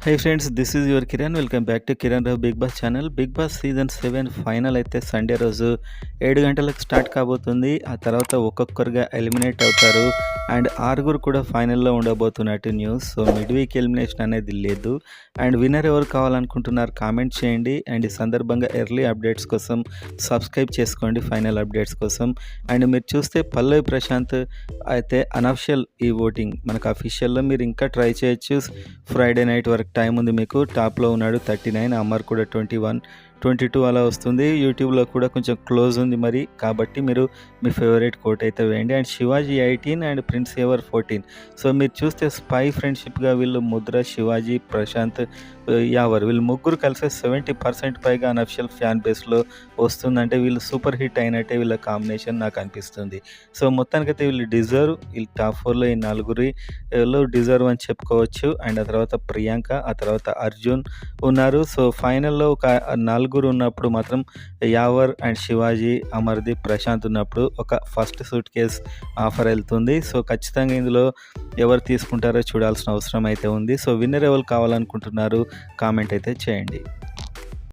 High friends, this is your Kiran. Welcome back to Kiran Rao Bigg Boss channel. Bigg Boss season 7 final అయితే Sunday రోజు 7 గంటలకు start కాబోతుంది. ఆ తర్వాత ఒక్కొక్కరుగా ఎలిమినేట్ అవుతారు. అండ్ 6 కూడా ఫైనల్లో ఉండబోతున్నట్టు news. So mid week elimination అనేది లేదు. అండ్ విన్నర్ ఎవరు కావాలనుకుంటున్నారు కామెంట్ చేయండి. అండ్ ఈ సందర్భంగా ఎర్లీ అప్డేట్స్ కోసం సబ్స్క్రైబ్ చేసుకోండి, ఫైనల్ అప్డేట్స్ కోసం. అండ్ మీరు చూస్తే పల్లవి ప్రశాంత్ అయితే అనఫిషియల్ ఈ ఓటింగ్, మనకు అఫీషియల్లో మీరు ఇంకా ట్రై చేయొచ్చు. ఫ్రైడే నైట్ వరకు టైం ఉంది మీకు. టాప్లో ఉన్నాడు 39, అమర్ కూడా 21, 22 అలా వస్తుంది. యూట్యూబ్లో కూడా కొంచెం క్లోజ్ ఉంది మరి, కాబట్టి మీరు మీ ఫేవరెట్ కోట్ అయితే వేయండి. And Shivaji 18 and prince ever 14. So మీరు చూస్తే స్పై ఫ్రెండ్షిప్గా వీళ్ళు ముద్ర, శివాజీ, ప్రశాంత్, యావర్ వీళ్ళు ముగ్గురు కలిసి 70% పైగా అనఫిషియల్ ఫ్యాన్ బేస్లో వస్తుందంటే వీళ్ళు సూపర్ హిట్ అయినట్టే వీళ్ళ కాంబినేషన్ నాకు అనిపిస్తుంది. సో మొత్తానికైతే వీళ్ళు డిజర్వ్, వీళ్ళు టాప్ 4లో ఈ నలుగురిలో డిజర్వ్ అని చెప్పుకోవచ్చు. అండ్ ఆ తర్వాత ప్రియాంక, ఆ తర్వాత అర్జున్ ఉన్నారు. సో ఫైనల్లో ఒక నలుగురు ఉన్నప్పుడు మాత్రం యావర్ అండ్ శివాజీ, అమర్దీప్, ప్రశాంత్ ఉన్నప్పుడు ఒక ఫస్ట్ సూట్ కేస్ ఆఫర్ వెళ్తుంది. సో ఖచ్చితంగా ఇందులో ఎవరు తీసుకుంటారో చూడాల్సిన అవసరం అయితే ఉంది. సో విన్నర్ ఎవరు కావాలనుకుంటున్నారు కామెంట్ అయితే చేయండి.